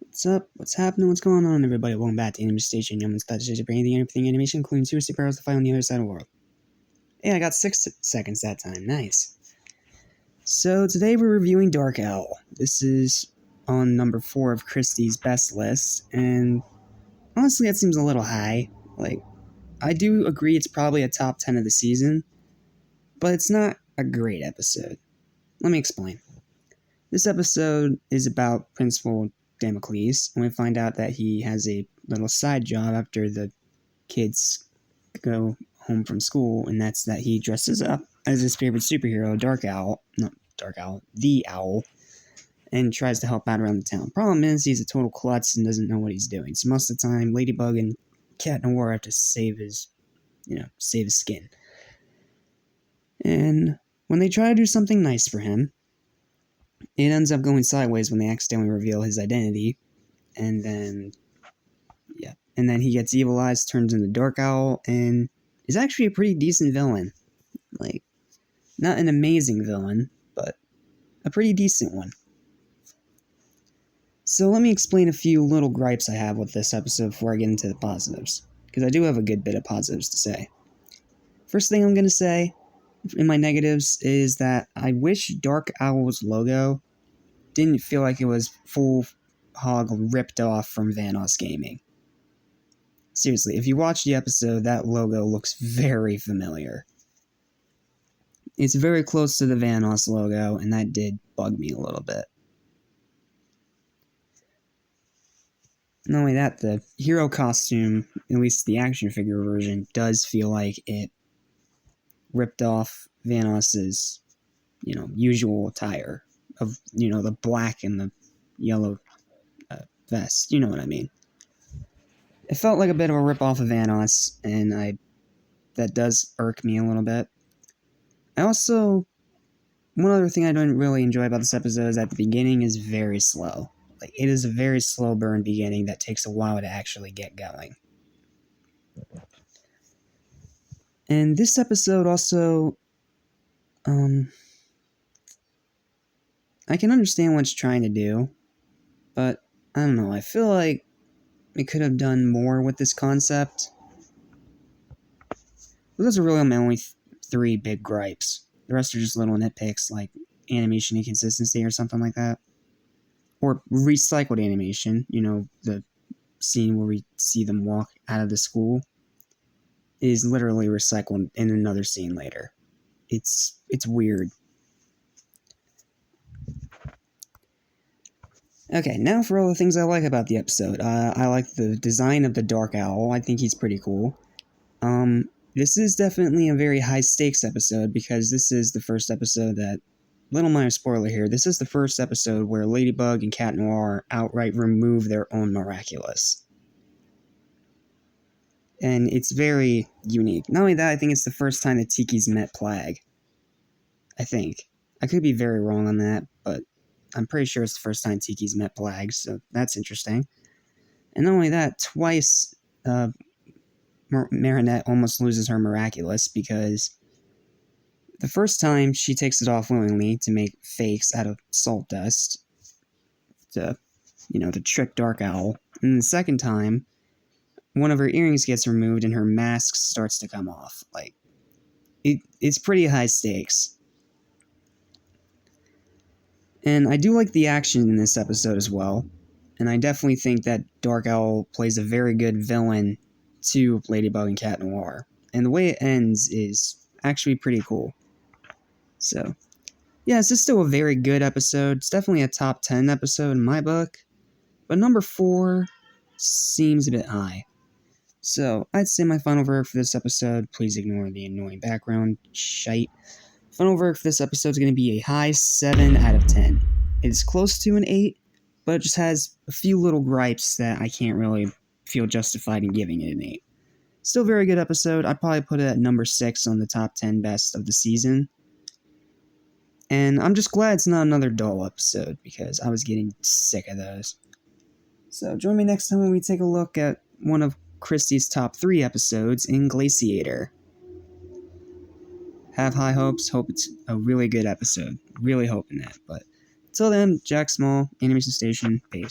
What's up? What's happening? What's going on, everybody? Welcome back to Anime Station. Youngman's Touch to bring anything and everything animation, including super superheroes to fight on the other side of the world. Hey, I got 6 seconds that time. Nice. So, today we're reviewing Dark Owl. This is on number 4 of Christie's best list, and honestly, that seems a little high. I do agree it's probably a top 10 of the season, but it's not a great episode. Let me explain. This episode is about Principal Damocles, and we find out that he has a little side job after the kids go home from school, and that's that he dresses up as his favorite superhero, the Owl, and tries to help out around the town. Problem is, he's a total klutz and doesn't know what he's doing, so most of the time, Ladybug and Cat Noir have to save his skin. And when they try to do something nice for him, it ends up going sideways when they accidentally reveal his identity, and then he gets evil eyes, turns into Dark Owl, and is actually a pretty decent villain. Not an amazing villain, but a pretty decent one. So let me explain a few little gripes I have with this episode before I get into the positives, because I do have a good bit of positives to say. First thing I'm going to say in my negatives is that I wish Dark Owl's logo didn't feel like it was full hog ripped off from Vanoss Gaming. Seriously, if you watch the episode, that logo looks very familiar. It's very close to the Vanoss logo, and that did bug me a little bit. Not only that, the hero costume, at least the action figure version, does feel like it ripped off Vanoss's, usual attire of, the black and the yellow vest. You know what I mean. It felt like a bit of a rip-off of Vanoss, and that does irk me a little bit. One other thing I don't really enjoy about this episode is that the beginning is very slow. It is a very slow burn beginning that takes a while to actually get going. And this episode also, I can understand what it's trying to do, but I don't know, I feel like it could have done more with this concept. Those are really my only 3 big gripes. The rest are just little nitpicks, like animation inconsistency or something like that. Or recycled animation, the scene where we see them walk out of the school is literally recycled in another scene later. It's weird. Okay, now for all the things I like about the episode. I like the design of the Dark Owl. I think he's pretty cool. This is definitely a very high-stakes episode, because this is the first episode that... Little minor spoiler here, this is the first episode where Ladybug and Cat Noir outright remove their own Miraculous. And it's very unique. Not only that, I think it's the first time that Tiki's met Plague. I think. I could be very wrong on that, but I'm pretty sure it's the first time Tiki's met Plague, so that's interesting. And not only that, twice Marinette almost loses her Miraculous, because the first time she takes it off willingly to make fakes out of salt dust to trick Dark Owl. And the second time, one of her earrings gets removed and her mask starts to come off. It's pretty high stakes. And I do like the action in this episode as well. And I definitely think that Dark Owl plays a very good villain to Ladybug and Cat Noir. And the way it ends is actually pretty cool. So, yeah, this is still a very good episode. It's definitely a top 10 episode in my book. But number 4 seems a bit high. So, I'd say my final verdict for this episode, please ignore the annoying background shite. Final verdict for this episode is going to be a high 7 out of 10. It's close to an 8, but it just has a few little gripes that I can't really feel justified in giving it an 8. Still a very good episode. I'd probably put it at number 6 on the top 10 best of the season. And I'm just glad it's not another dull episode, because I was getting sick of those. So join me next time when we take a look at one of Christie's top 3 episodes in Glaciator. Have high hopes. Hope it's a really good episode. Really hoping that. But until then, Jack Small, Animation Station, peace.